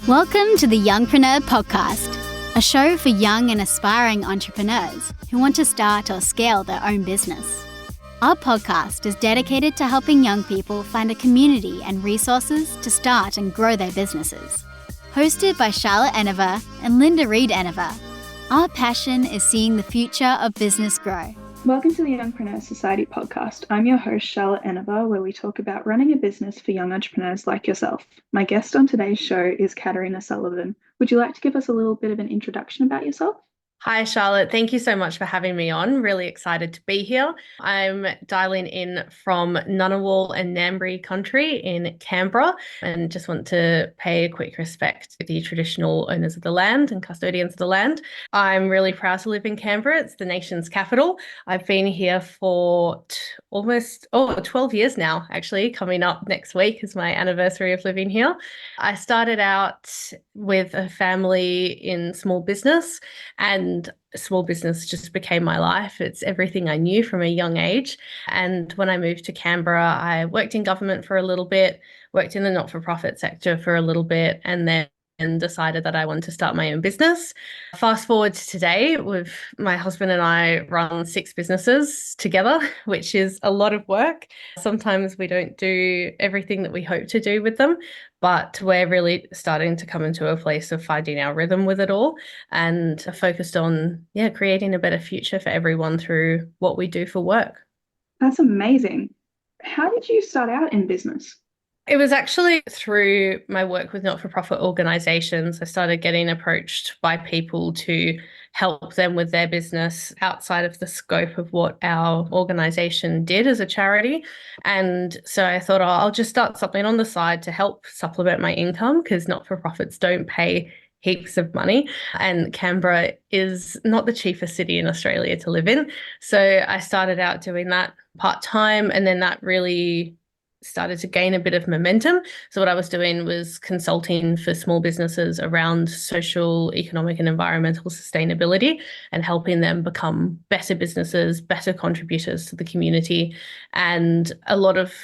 Welcome to the Youngpreneur podcast, a show for young and aspiring entrepreneurs who want to start or scale their own business. Our podcast is dedicated to helping young people find a community and resources to start and grow their businesses. Hosted by Charlotte Enever and Linda Reed Enever, our passion is seeing the future of business grow. Welcome to the Youngpreneur Society podcast. I'm your host, Charlotte Enever, where we talk about running a business for young entrepreneurs like yourself. My guest on today's show is Caterina Sullivan. Would you like to give us a little bit of an introduction about yourself? Hi, Charlotte. Thank you so much for having me on. Really excited to be here. I'm dialing in from Ngunnawal and Ngambri country in Canberra and just want to pay a quick respect to the traditional owners of the land and custodians of the land. I'm really proud to live in Canberra. It's the nation's capital. I've been here for almost 12 years now, actually. Coming up next week is my anniversary of living here. I started out with a family in small business, and small business just became my life. It's everything I knew from a young age. And when I moved to Canberra, I worked in government for a little bit, worked in the not-for-profit sector for a little bit, and then decided that I wanted to start my own business. Fast forward to today, with my husband and I run 6 businesses together, which is a lot of work. Sometimes we don't do everything that we hope to do with them, but we're really starting to come into a place of finding our rhythm with it all and focused on creating a better future for everyone through what we do for work. That's amazing. How did you start out in business? It was actually through my work with not-for-profit organisations. I started getting approached by people to help them with their business outside of the scope of what our organisation did as a charity. And so I thought, I'll just start something on the side to help supplement my income, because not-for-profits don't pay heaps of money, and Canberra is not the cheapest city in Australia to live in. So I started out doing that part-time, and then that really started to gain a bit of momentum. So what I was doing was consulting for small businesses around social, economic and environmental sustainability and helping them become better businesses, better contributors to the community. And a lot of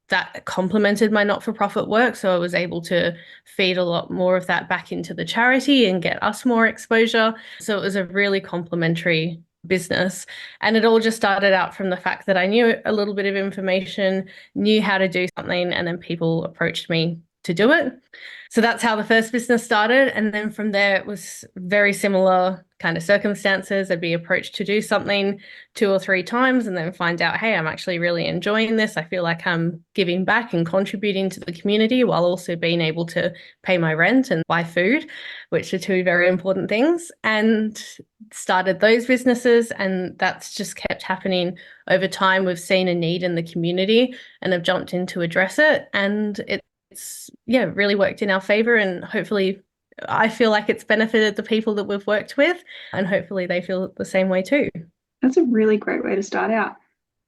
that complemented my not-for-profit work. So I was able to feed a lot more of that back into the charity and get us more exposure. So it was a really complementary business. And it all just started out from the fact that I knew a little bit of information, knew how to do something, and then people approached me to do it. So that's how the first business started. And then from there, it was very similar kind of circumstances. I'd be approached to do something 2 or 3 times and then find out, hey, I'm actually really enjoying this. I feel like I'm giving back and contributing to the community while also being able to pay my rent and buy food, which are 2 very important things. And started those businesses, and that's just kept happening over time. We've seen a need in the community and have jumped in to address it. And it's really worked in our favor, and hopefully I feel like it's benefited the people that we've worked with, and hopefully they feel the same way too. That's a really great way to start out.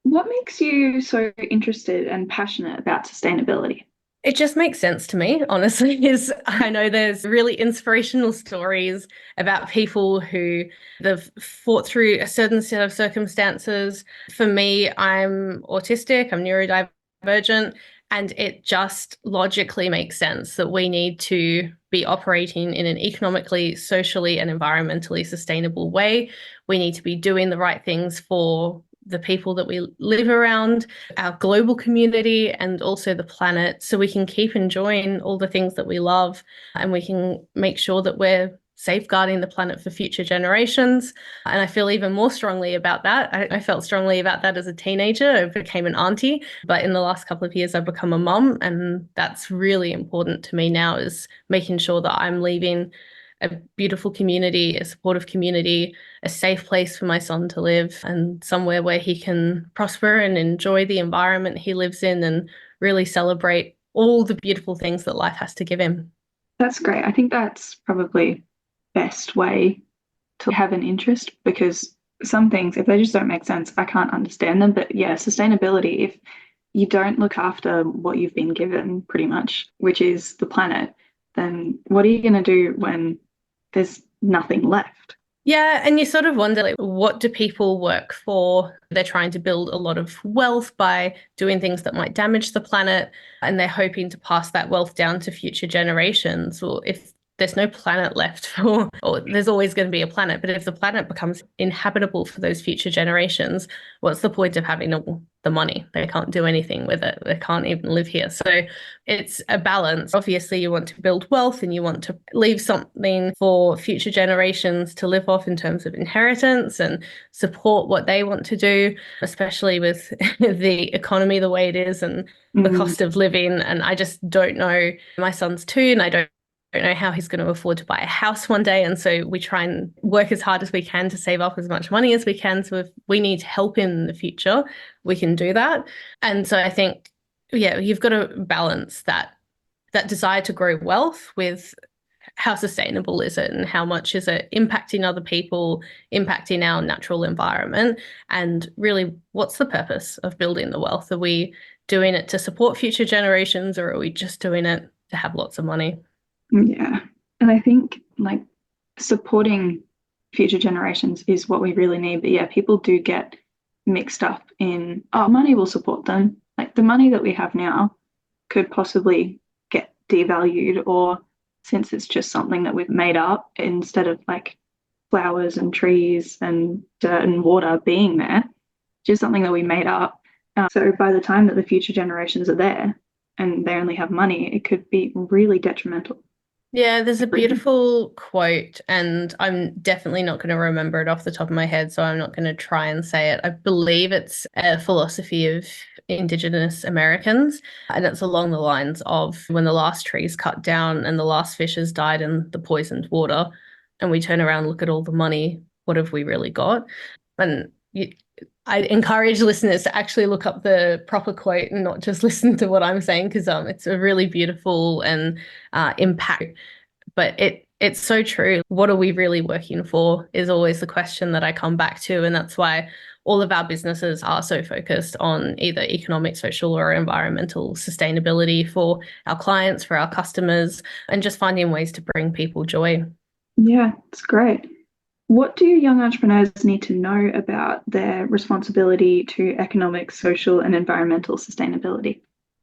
What makes you so interested and passionate about sustainability? It just makes sense to me, honestly. I know there's really inspirational stories about people who have fought through a certain set of circumstances. For me, I'm autistic, I'm neurodivergent, and it just logically makes sense that we need to be operating in an economically, socially, and environmentally sustainable way. We need to be doing the right things for the people that we live around, our global community, and also the planet, so we can keep enjoying all the things that we love, and we can make sure that we're safeguarding the planet for future generations. And I feel even more strongly about that. I felt strongly about that as a teenager. I became an auntie, but in the last couple of years, I've become a mum, and that's really important to me now, is making sure that I'm leaving a beautiful community, a supportive community, a safe place for my son to live, and somewhere where he can prosper and enjoy the environment he lives in and really celebrate all the beautiful things that life has to give him. That's great. I think that's probably best way to have an interest, because some things, if they just don't make sense, I can't understand them. But yeah, sustainability, if you don't look after what you've been given, pretty much, which is the planet, then what are you going to do when there's nothing left? Yeah, and you sort of wonder, like, what do people work for? They're trying to build a lot of wealth by doing things that might damage the planet, and they're hoping to pass that wealth down to future generations. Well, if there's no planet left for, or there's always going to be a planet, but if the planet becomes inhabitable for those future generations, what's the point of having all the money? They can't do anything with it. They can't even live here. So it's a balance. Obviously, you want to build wealth and you want to leave something for future generations to live off in terms of inheritance and support what they want to do, especially with the economy the way it is and the cost of living. And I just don't know. My son's 2 and I don't know how he's going to afford to buy a house one day. And so we try and work as hard as we can to save up as much money as we can. So if we need help in the future, we can do that. And so I think, yeah, you've got to balance that desire to grow wealth with how sustainable is it and how much is it impacting other people, impacting our natural environment, and really what's the purpose of building the wealth? Are we doing it to support future generations, or are we just doing it to have lots of money? Yeah. And I think like supporting future generations is what we really need. But yeah, people do get mixed up in, oh, money will support them. Like the money that we have now could possibly get devalued, or since it's just something that we've made up instead of like flowers and trees and dirt and water being there, just something that we made up. So by the time that the future generations are there and they only have money, it could be really detrimental. Yeah, there's a beautiful quote, and I'm definitely not going to remember it off the top of my head, so I'm not going to try and say it. I believe it's a philosophy of Indigenous Americans, and it's along the lines of when the last tree is cut down and the last fish has died in the poisoned water, and we turn around and look at all the money, what have we really got? And I encourage listeners to actually look up the proper quote and not just listen to what I'm saying, because it's a really beautiful and impact. But it's so true. What are we really working for is always the question that I come back to. And that's why all of our businesses are so focused on either economic, social, or environmental sustainability for our clients, for our customers, and just finding ways to bring people joy. Yeah, it's great. What do young entrepreneurs need to know about their responsibility to economic, social, and environmental sustainability?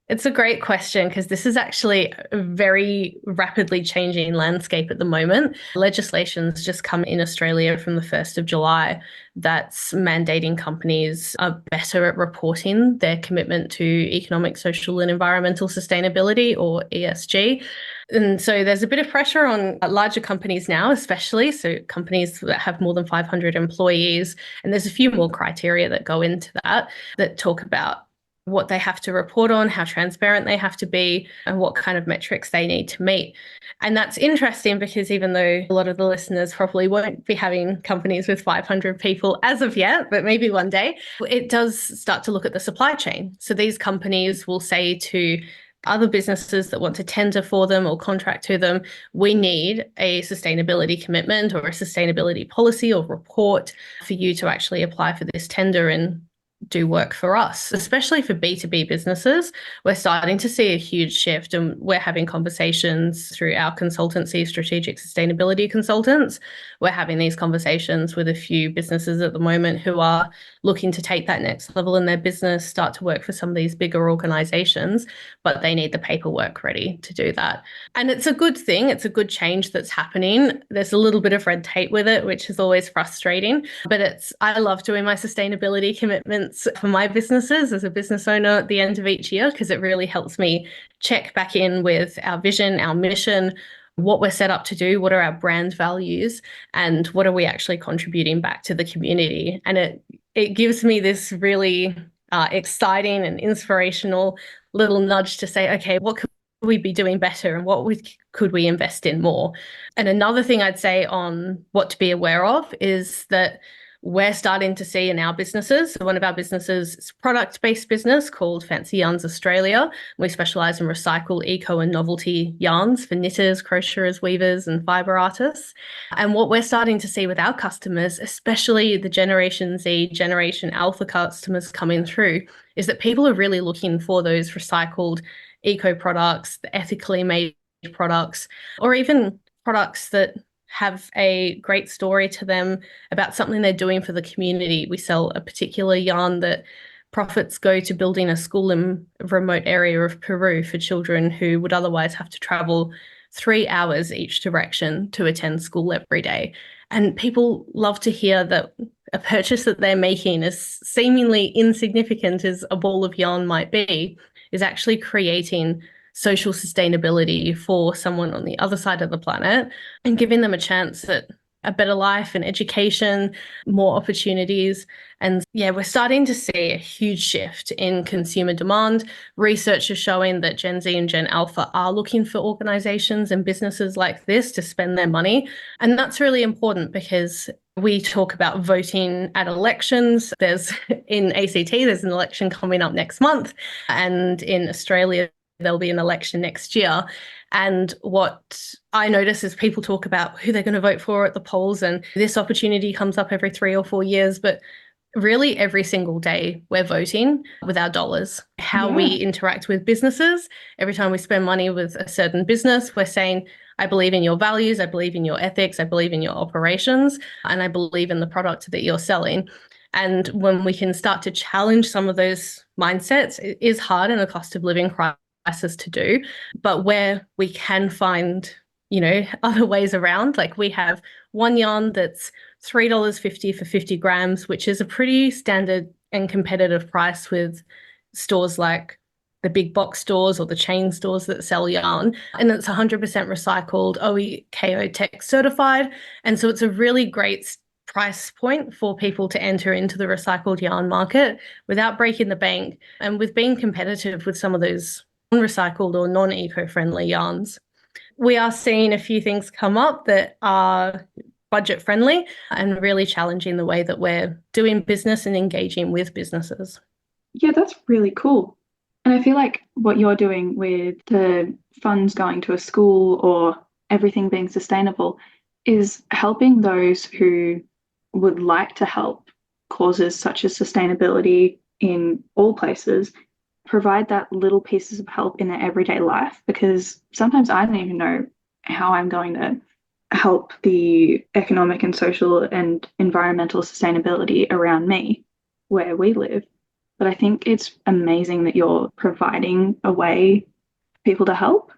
It's a great question, because this is actually a very rapidly changing landscape at the moment. Legislation's just come in Australia from the 1st of July that's mandating companies are better at reporting their commitment to economic, social, and environmental sustainability, or ESG. And so there's a bit of pressure on larger companies now, especially, so companies that have more than 500 employees. And there's a few more criteria that go into that talk about what they have to report on, how transparent they have to be, and what kind of metrics they need to meet. And that's interesting because even though a lot of the listeners probably won't be having companies with 500 people as of yet, but maybe one day, it does start to look at the supply chain. So these companies will say to other businesses that want to tender for them or contract to them, we need a sustainability commitment or a sustainability policy or report for you to actually apply for this tender and do work for us, especially for B2B businesses. We're starting to see a huge shift, and we're having conversations through our consultancy, strategic sustainability consultants. We're having these conversations with a few businesses at the moment who are looking to take that next level in their business, start to work for some of these bigger organizations, but they need the paperwork ready to do that. And it's a good thing. It's a good change that's happening. There's a little bit of red tape with it, which is always frustrating, but I love doing my sustainability commitments for my businesses as a business owner at the end of each year, because it really helps me check back in with our vision, our mission, what we're set up to do, what are our brand values, and what are we actually contributing back to the community. And it gives me this really exciting and inspirational little nudge to say, okay, what could we be doing better, and what could we invest in more? And another thing I'd say on what to be aware of is that we're starting to see in our businesses, so one of our businesses is a product-based business called Fancy Yarns Australia. We specialise in recycle, eco and novelty yarns for knitters, crocheters, weavers and fibre artists. And what we're starting to see with our customers, especially the Generation Z, Generation Alpha customers coming through, is that people are really looking for those recycled eco products, the ethically made products, or even products that have a great story to them about something they're doing for the community. We sell a particular yarn that profits go to building a school in a remote area of Peru for children who would otherwise have to travel 3 hours each direction to attend school every day. And people love to hear that a purchase that they're making, as seemingly insignificant as a ball of yarn might be, is actually creating social sustainability for someone on the other side of the planet and giving them a chance at a better life and education, more opportunities. And yeah, we're starting to see a huge shift in consumer demand. Research is showing that Gen Z and Gen Alpha are looking for organizations and businesses like this to spend their money. And that's really important because we talk about voting at elections. In ACT, there's an election coming up next month. And in Australia, there'll be an election next year. And what I notice is people talk about who they're going to vote for at the polls, and this opportunity comes up every 3 or 4 years. But really, every single day, we're voting with our dollars. How we interact with businesses, every time we spend money with a certain business, we're saying, I believe in your values, I believe in your ethics, I believe in your operations, and I believe in the product that you're selling. And when we can start to challenge some of those mindsets, it is hard in a cost of living crisis to do, but where we can find, other ways around, like we have one yarn that's $3.50 for 50 grams, which is a pretty standard and competitive price with stores like the big box stores or the chain stores that sell yarn. And it's 100% recycled, OEKO Tech certified. And so it's a really great price point for people to enter into the recycled yarn market without breaking the bank and with being competitive with some of those non-recycled or non-eco-friendly yarns. We are seeing a few things come up that are budget friendly and really challenging the way that we're doing business and engaging with businesses. Yeah, that's really cool. And I feel like what you're doing with the funds going to a school or everything being sustainable is helping those who would like to help causes such as sustainability in all places, provide that little pieces of help in their everyday life, because sometimes I don't even know how I'm going to help the economic and social and environmental sustainability around me where we live. But I think it's amazing that you're providing a way for people to help.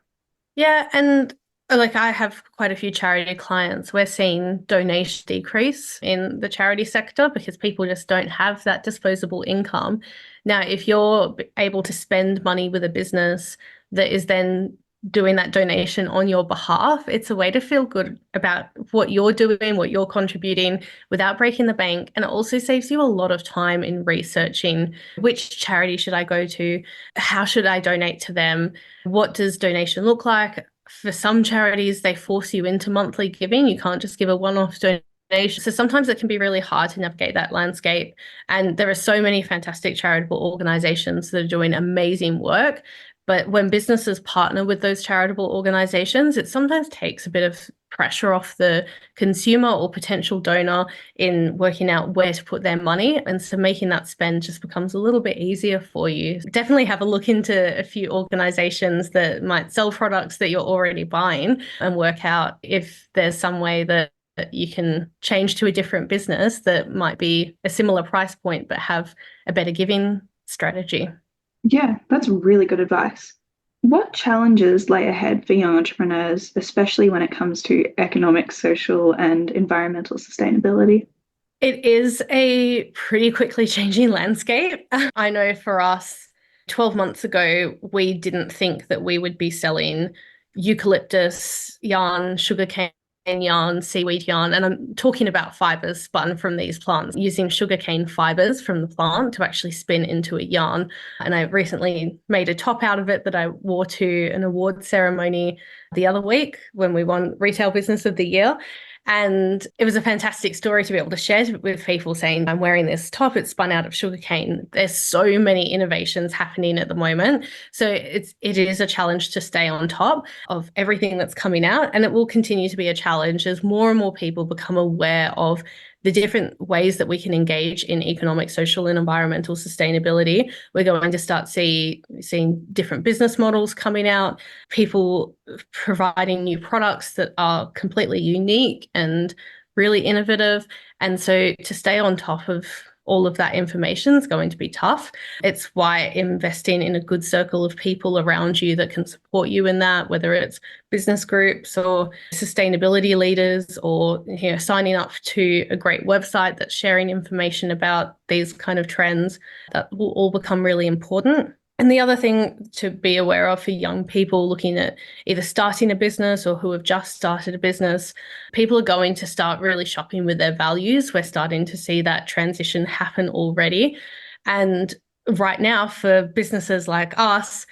Yeah, and like I have quite a few charity clients. We're seeing donation decrease in the charity sector because people just don't have that disposable income. Now, if you're able to spend money with a business that is then doing that donation on your behalf, it's a way to feel good about what you're doing, what you're contributing without breaking the bank. And it also saves you a lot of time in researching which charity should I go to, how should I donate to them, what does donation look like. For some charities, they force you into monthly giving. You can't just give a one-off donation. So sometimes it can be really hard to navigate that landscape. And there are so many fantastic charitable organizations that are doing amazing work. But when businesses partner with those charitable organizations, it sometimes takes a bit of pressure off the consumer or potential donor in working out where to put their money. And so making that spend just becomes a little bit easier for you. Definitely have a look into a few organizations that might sell products that you're already buying and work out if there's some way that you can change to a different business that might be a similar price point but have a better giving strategy. Yeah, that's really good advice. What challenges lay ahead for young entrepreneurs, especially when it comes to economic, social, and environmental sustainability? It is a pretty quickly changing landscape. I know for us, 12 months ago, we didn't think that we would be selling eucalyptus yarn, sugarcane yarn, seaweed yarn, and I'm talking about fibers spun from these plants, using sugarcane fibers from the plant to actually spin into a yarn. And I recently made a top out of it that I wore to an award ceremony the other week when we won Retail Business of the Year. And it was a fantastic story to be able to share with people, saying, I'm wearing this top, it's spun out of sugarcane. There's so many innovations happening at the moment. So it is a challenge to stay on top of everything that's coming out. And it will continue to be a challenge as more and more people become aware of the different ways that we can engage in economic, social, and environmental sustainability. We're going to start seeing different business models coming out, people providing new products that are completely unique and really innovative. And so to stay on top of all of that information is going to be tough. It's why investing in a good circle of people around you that can support you in that, whether it's business groups or sustainability leaders, or signing up to a great website that's sharing information about these kind of trends, that will all become really important. And the other thing to be aware of for young people looking at either starting a business or who have just started a business, people are going to start really shopping with their values. We're starting to see that transition happen already. And right now, for businesses like us,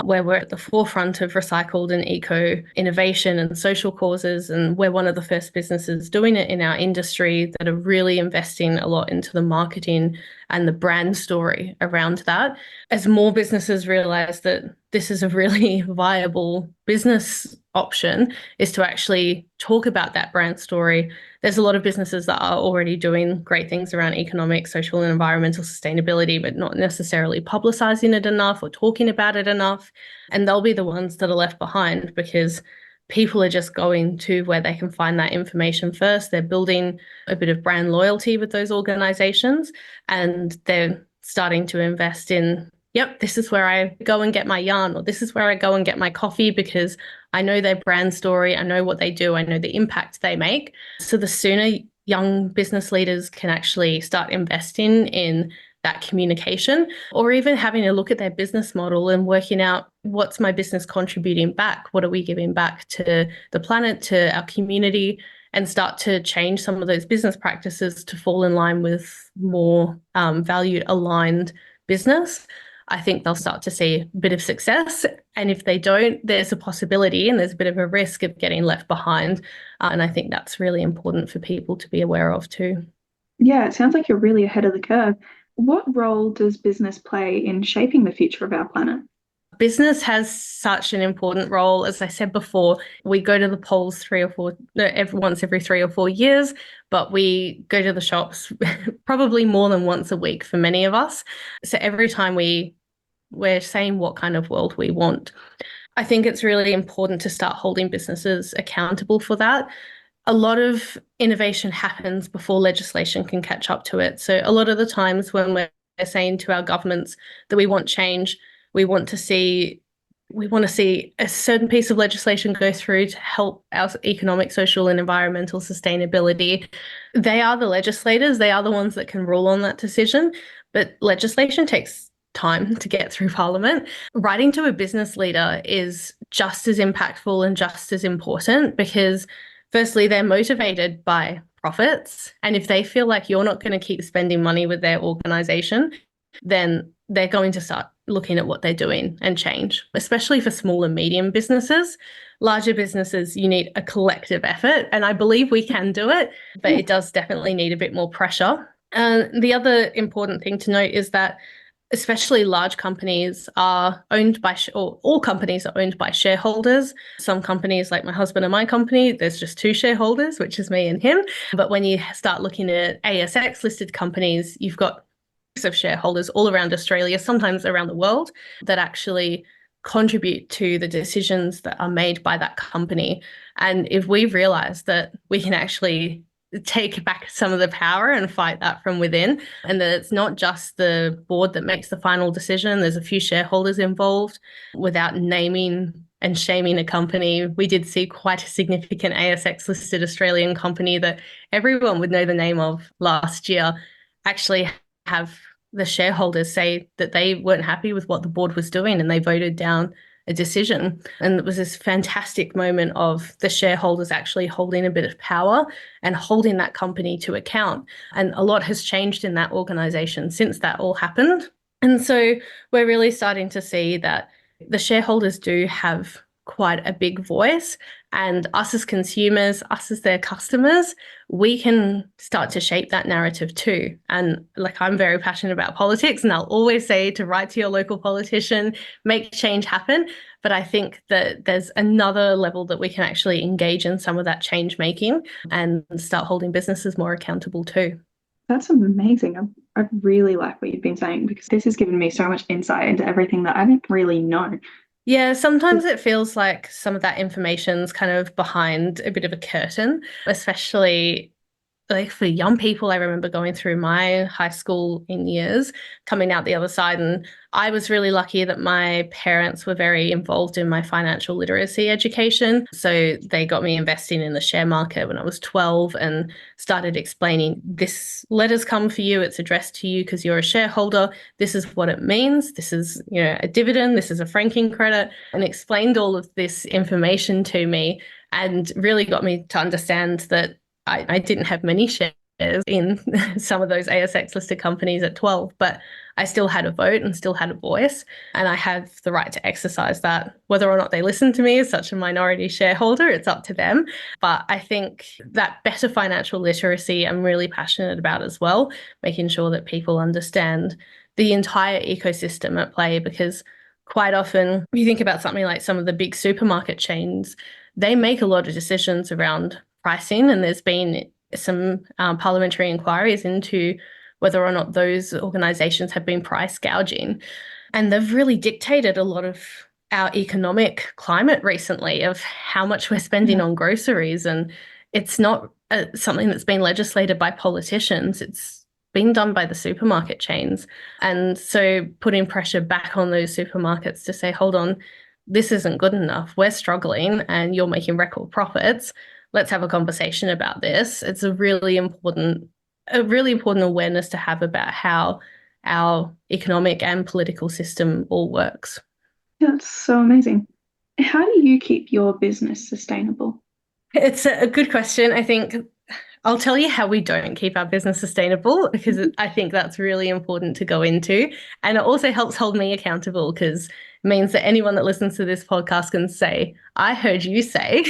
where we're at the forefront of recycled and eco innovation and social causes, and we're one of the first businesses doing it in our industry that are really investing a lot into the marketing and the brand story around that. As more businesses realize that this is a really viable business option, is to actually talk about that brand story. There's a lot of businesses that are already doing great things around economic, social, and environmental sustainability, but not necessarily publicizing it enough or talking about it enough. And they'll be the ones that are left behind because people are just going to where they can find that information first. They're building a bit of brand loyalty with those organizations, and they're starting to invest in, yep, this is where I go and get my yarn, or this is where I go and get my coffee because I know their brand story, I know what they do, I know the impact they make. So the sooner young business leaders can actually start investing in that communication, or even having a look at their business model and working out, what's my business contributing back? What are we giving back to the planet, to our community, and start to change some of those business practices to fall in line with more value aligned business. I think they'll start to see a bit of success. And if they don't, there's a possibility and there's a bit of a risk of getting left behind. And I think that's really important for people to be aware of too. Yeah, it sounds like you're really ahead of the curve. What role does business play in shaping the future of our planet? Business has such an important role. As I said before, we go to the polls once every 3 or 4 years, but we go to the shops probably more than once a week for many of us. So every time we're saying what kind of world we want. I think it's really important to start holding businesses accountable for that. A lot of innovation happens before legislation can catch up to it. So a lot of the times when we're saying to our governments that we want change, we want to see a certain piece of legislation go through to help our economic, social, and environmental sustainability. They are the legislators. They are the ones that can rule on that decision. But legislation takes time to get through Parliament. Writing to a business leader is just as impactful and just as important because, firstly, they're motivated by profits. And if they feel like you're not going to keep spending money with their organization, then they're going to start looking at what they're doing and change, especially for small and medium businesses. Larger businesses, you need a collective effort. And I believe we can do it, but it does definitely need a bit more pressure. And the other important thing to note is that especially large companies are owned by, or all companies are owned by shareholders. Some companies, like my husband and my company, there's just 2 shareholders, which is me and him. But when you start looking at ASX listed companies, you've got of shareholders all around Australia, sometimes around the world, that actually contribute to the decisions that are made by that company. And if we realize that we can actually take back some of the power and fight that from within, and that it's not just the board that makes the final decision, there's a few shareholders involved, without naming and shaming a company. We did see quite a significant ASX listed Australian company that everyone would know the name of last year actually have the shareholders say that they weren't happy with what the board was doing and they voted down a decision. And it was this fantastic moment of the shareholders actually holding a bit of power and holding that company to account. And a lot has changed in that organization since that all happened. And so we're really starting to see that the shareholders do have quite a big voice, and us as consumers, us as their customers, we can start to shape that narrative too. And like, I'm very passionate about politics, and I'll always say to write to your local politician, make change happen. But I think that there's another level that we can actually engage in some of that change making and start holding businesses more accountable too. That's amazing. I really like what you've been saying, because this has given me so much insight into everything that I didn't really know. Yeah, sometimes it feels like some of that information's kind of behind a bit of a curtain, especially like for young people, I remember going through my high school in years, coming out the other side. And I was really lucky that my parents were very involved in my financial literacy education. So they got me investing in the share market when I was 12 and started explaining, this letter's come for you. It's addressed to you because you're a shareholder. This is what it means. This is, a dividend. This is a franking credit, and explained all of this information to me and really got me to understand that I didn't have many shares in some of those ASX listed companies at 12, but I still had a vote and still had a voice, and I have the right to exercise that. Whether or not they listen to me as such a minority shareholder, it's up to them. But I think that better financial literacy I'm really passionate about as well, making sure that people understand the entire ecosystem at play, because quite often you think about something like some of the big supermarket chains, they make a lot of decisions around pricing, and there's been some parliamentary inquiries into whether or not those organisations have been price gouging. And they've really dictated a lot of our economic climate recently of how much we're spending on groceries. And it's not something that's been legislated by politicians. It's been done by the supermarket chains. And so putting pressure back on those supermarkets to say, hold on, this isn't good enough. We're struggling and you're making record profits. Let's have a conversation about this. It's a really important awareness to have about how our economic and political system all works. That's so amazing. How do you keep your business sustainable? It's a good question. I think I'll tell you how we don't keep our business sustainable, because I think that's really important to go into. And it also helps hold me accountable, because it means that anyone that listens to this podcast can say, I heard you say.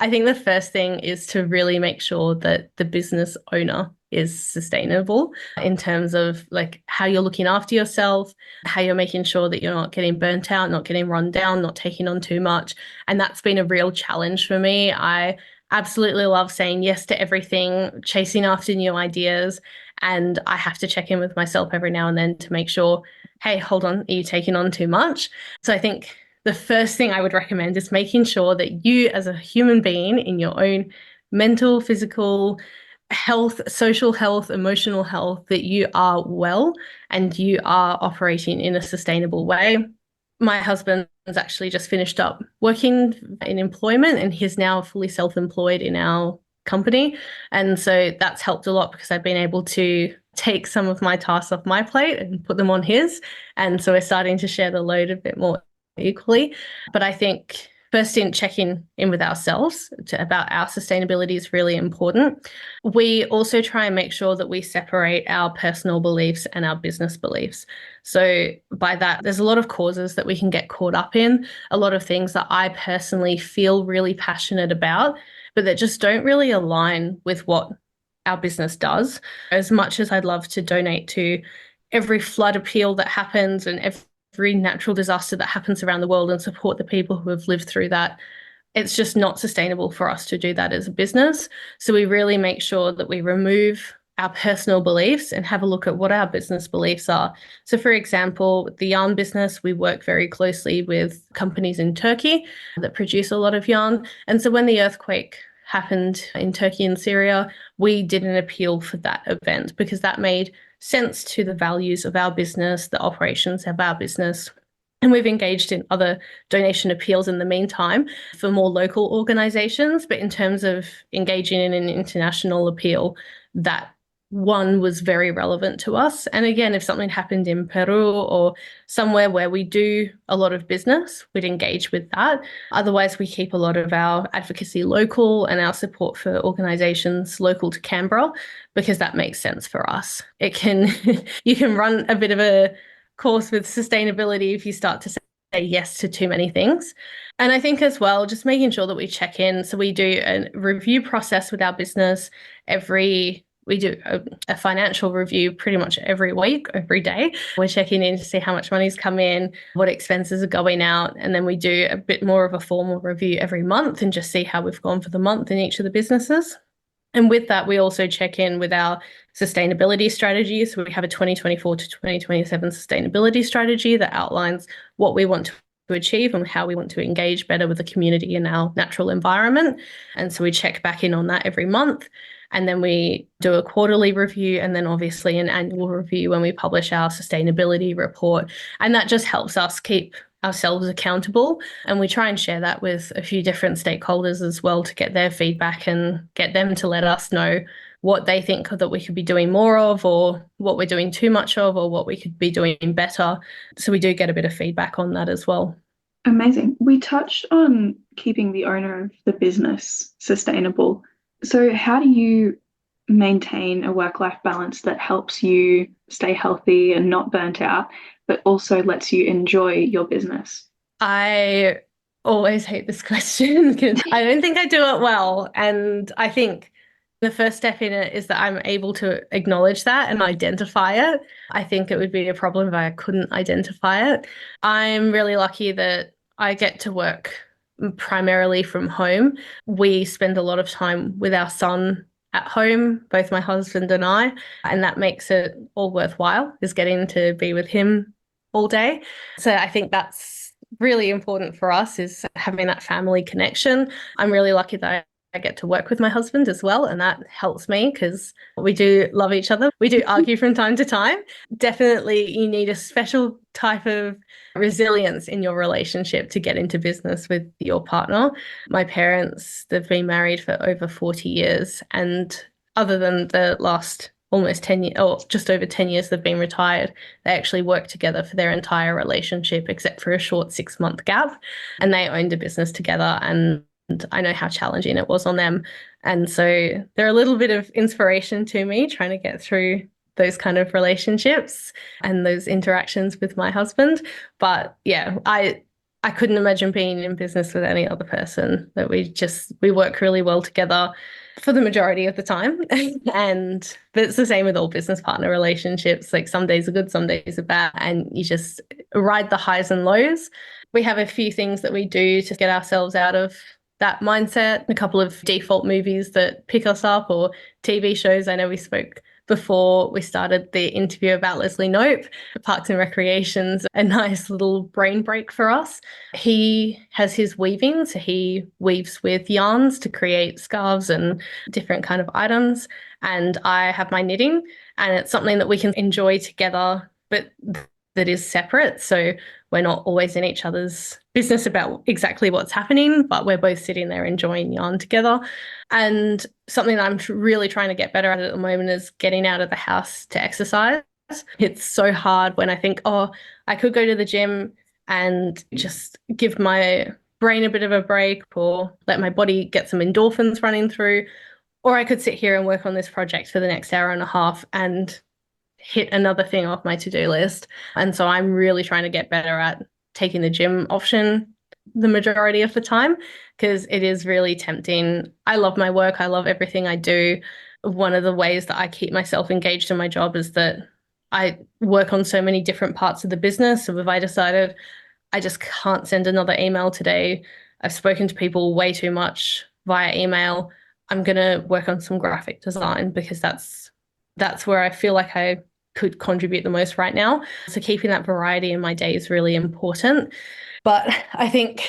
I think the first thing is to really make sure that the business owner is sustainable in terms of like how you're looking after yourself, how you're making sure that you're not getting burnt out, not getting run down, not taking on too much. And that's been a real challenge for me. I absolutely love saying yes to everything, chasing after new ideas. And I have to check in with myself every now and then to make sure, hey, hold on, are you taking on too much? So I think the first thing I would recommend is making sure that you as a human being in your own mental, physical health, social health, emotional health, that you are well and you are operating in a sustainable way. My husband has actually just finished up working in employment, and he's now fully self-employed in our company. And so that's helped a lot, because I've been able to take some of my tasks off my plate and put them on his. And so we're starting to share the load a bit more equally. But I think first, in checking in with ourselves about our sustainability is really important. We also try and make sure that we separate our personal beliefs and our business beliefs. So by that, there's a lot of causes that we can get caught up in, a lot of things that I personally feel really passionate about, but that just don't really align with what our business does. As much as I'd love to donate to every flood appeal that happens and every natural disaster that happens around the world and support the people who have lived through that, it's just not sustainable for us to do that as a business. So we really make sure that we remove our personal beliefs and have a look at what our business beliefs are. So for example, the yarn business, we work very closely with companies in Turkey that produce a lot of yarn. And so when the earthquake happened in Turkey and Syria, we did an appeal for that event, because that made sense to the values of our business, the operations of our business. And we've engaged in other donation appeals in the meantime for more local organisations. But in terms of engaging in an international appeal, that one was very relevant to us. And again, if something happened in Peru or somewhere where we do a lot of business, we'd engage with that. Otherwise, we keep a lot of our advocacy local and our support for organisations local to Canberra, because that makes sense for us. It can, you can run a bit of a course with sustainability if you start to say yes to too many things. And I think as well, just making sure that we check in. So we do a review process with our business we do a financial review pretty much every week, every day. We're checking in to see how much money's come in, what expenses are going out. And then we do a bit more of a formal review every month and just see how we've gone for the month in each of the businesses. And with that, we also check in with our sustainability strategy. So we have a 2024 to 2027 sustainability strategy that outlines what we want to achieve and how we want to engage better with the community in our natural environment. And so we check back in on that every month. And then we do a quarterly review, and then obviously an annual review when we publish our sustainability report. And that just helps us keep ourselves accountable. And we try and share that with a few different stakeholders as well to get their feedback and get them to let us know what they think that we could be doing more of, or what we're doing too much of, or what we could be doing better. So we do get a bit of feedback on that as well. Amazing. We touched on keeping the owner of the business sustainable. So how do you maintain a work-life balance that helps you stay healthy and not burnt out, but also lets you enjoy your business? I always hate this question because I don't think I do it well. And I think the first step in it is that I'm able to acknowledge that and identify it. I think it would be a problem if I couldn't identify it. I'm really lucky that I get to work primarily from home. We spend a lot of time with our son at home, both my husband and I, and that makes it all worthwhile, is getting to be with him all day. So I think that's really important for us, is having that family connection. I'm really lucky that I get to work with my husband as well, and that helps me because we do love each other. We do argue from time to time. Definitely you need a special type of resilience in your relationship to get into business with your partner. My parents, they've been married for over 40 years, and other than the last almost 10 years, or just over 10 years they've been retired, they actually worked together for their entire relationship except for a short 6-month gap, and they owned a business together, and I know how challenging it was on them. And so they're a little bit of inspiration to me trying to get through those kind of relationships and those interactions with my husband. But yeah, I couldn't imagine being in business with any other person. That we work really well together for the majority of the time. But it's the same with all business partner relationships. Like some days are good, some days are bad, and you just ride the highs and lows. We have a few things that we do to get ourselves out of that mindset, a couple of default movies that pick us up, or TV shows. I know we spoke before we started the interview about Leslie Knope. Parks and Recreation's a nice little brain break for us. He has his weaving, so he weaves with yarns to create scarves and different kind of items. And I have my knitting, and it's something that we can enjoy together, but that is separate. So we're not always in each other's business about exactly what's happening, but we're both sitting there enjoying yarn together. And something that I'm really trying to get better at the moment is getting out of the house to exercise. It's so hard when I think, oh, I could go to the gym and just give my brain a bit of a break, or let my body get some endorphins running through, or I could sit here and work on this project for the next hour and a half and hit another thing off my to-do list. And so I'm really trying to get better at taking the gym option the majority of the time, because it is really tempting. I love my work. I love everything I do. One of the ways that I keep myself engaged in my job is that I work on so many different parts of the business. So if I decided I just can't send another email today, I've spoken to people way too much via email, I'm going to work on some graphic design, because that's where I feel like I could contribute the most right now. So keeping that variety in my day is really important. But I think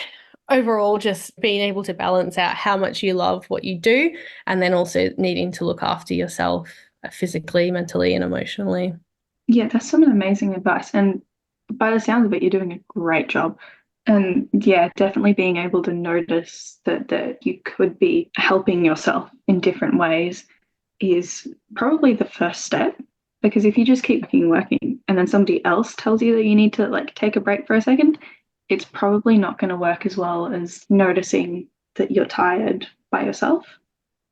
overall, just being able to balance out how much you love what you do, and then also needing to look after yourself physically, mentally, and emotionally. Yeah, that's some amazing advice. And by the sounds of it, you're doing a great job. And yeah, definitely being able to notice that you could be helping yourself in different ways is probably the first step. Because if you just keep working and then somebody else tells you that you need to like take a break for a second, it's probably not going to work as well as noticing that you're tired by yourself.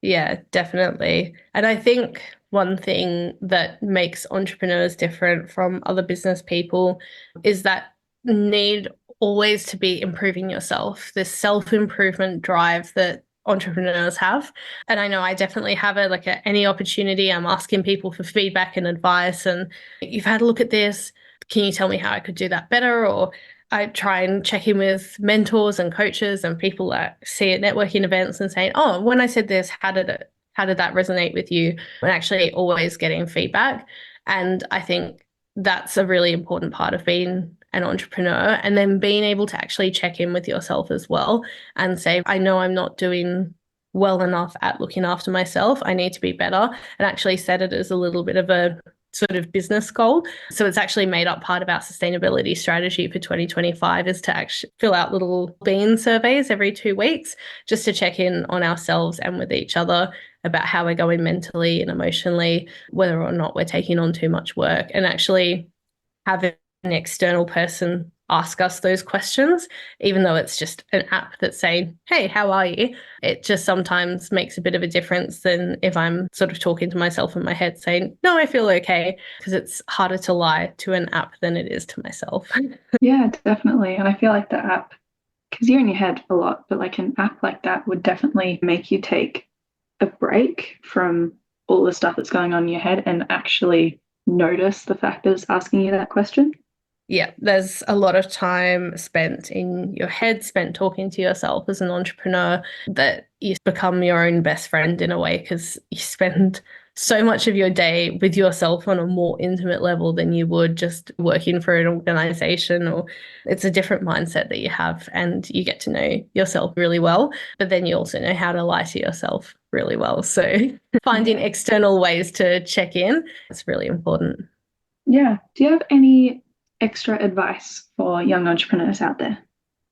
Yeah, definitely. And I think one thing that makes entrepreneurs different from other business people is that need always to be improving yourself, this self-improvement drive that entrepreneurs have. And I know I definitely have it. Like at any opportunity, I'm asking people for feedback and advice, and you've had a look at this, can you tell me how I could do that better? Or I try and check in with mentors and coaches and people that see at networking events and saying, oh, when I said this, how did that resonate with you? And actually always getting feedback. And I think that's a really important part of being an entrepreneur, and then being able to actually check in with yourself as well and say, I know I'm not doing well enough at looking after myself. I need to be better, and actually set it as a little bit of a sort of business goal. So it's actually made up part of our sustainability strategy for 2025 is to actually fill out little bean surveys every 2 weeks just to check in on ourselves and with each other about how we're going mentally and emotionally, whether or not we're taking on too much work, and actually having an external person ask us those questions, even though it's just an app that's saying, hey, how are you? It just sometimes makes a bit of a difference than if I'm sort of talking to myself in my head saying, no, I feel okay, because it's harder to lie to an app than it is to myself. Yeah, definitely. And I feel like the app, because you're in your head a lot, but like an app like that would definitely make you take a break from all the stuff that's going on in your head and actually notice the fact that it's asking you that question. Yeah, there's a lot of time spent in your head, spent talking to yourself as an entrepreneur, that you become your own best friend in a way, because you spend so much of your day with yourself on a more intimate level than you would just working for an organization, or it's a different mindset that you have, and you get to know yourself really well, but then you also know how to lie to yourself really well. So finding external ways to check in is really important. Yeah. Do you have any extra advice for young entrepreneurs out there?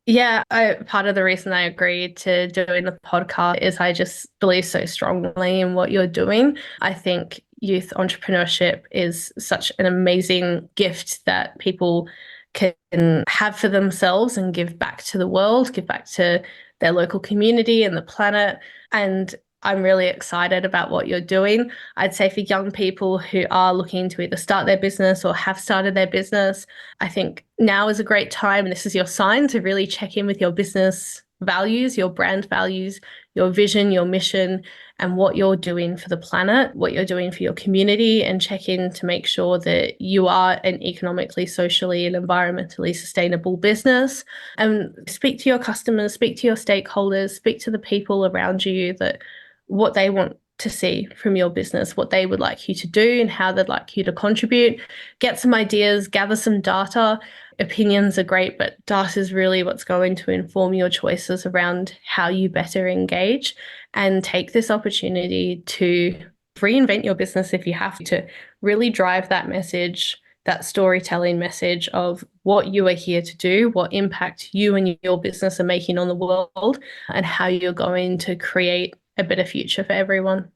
Yeah, part of the reason I agreed to doing the podcast is I just believe so strongly in what you're doing. I think youth entrepreneurship is such an amazing gift that people can have for themselves and give back to the world, give back to their local community and the planet. And I'm really excited about what you're doing. I'd say for young people who are looking to either start their business or have started their business, I think now is a great time, and this is your sign to really check in with your business values, your brand values, your vision, your mission, and what you're doing for the planet, what you're doing for your community, and check in to make sure that you are an economically, socially, and environmentally sustainable business. And speak to your customers, speak to your stakeholders, speak to the people around you, that what they want to see from your business, what they would like you to do and how they'd like you to contribute. Get some ideas, gather some data. Opinions are great, but data is really what's going to inform your choices around how you better engage, and take this opportunity to reinvent your business if you have to, really drive that message, that storytelling message of what you are here to do, what impact you and your business are making on the world, and how you're going to create a better future for everyone.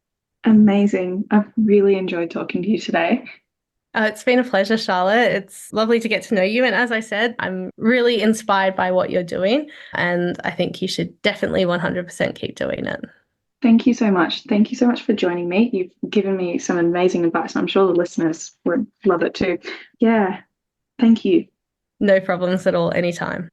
Amazing. I've really enjoyed talking to you today. It's been a pleasure, Charlotte. It's lovely to get to know you. And as I said, I'm really inspired by what you're doing. And I think you should definitely 100% keep doing it. Thank you so much. Thank you so much for joining me. You've given me some amazing advice, and I'm sure the listeners would love it too. Yeah. Thank you. No problems at all, anytime.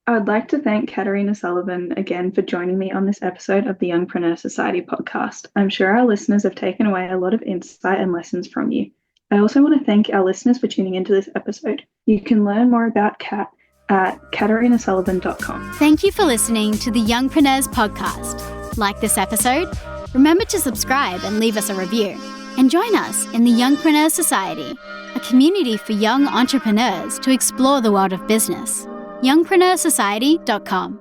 I would like to thank Caterina Sullivan again for joining me on this episode of the Youngpreneur Society podcast. I'm sure our listeners have taken away a lot of insight and lessons from you. I also want to thank our listeners for tuning into this episode. You can learn more about Kat at caterinasullivan.com. Thank you for listening to the Youngpreneurs podcast. Like this episode? Remember to subscribe and leave us a review. And join us in the Youngpreneur Society, a community for young entrepreneurs to explore the world of business. Youngpreneursociety.com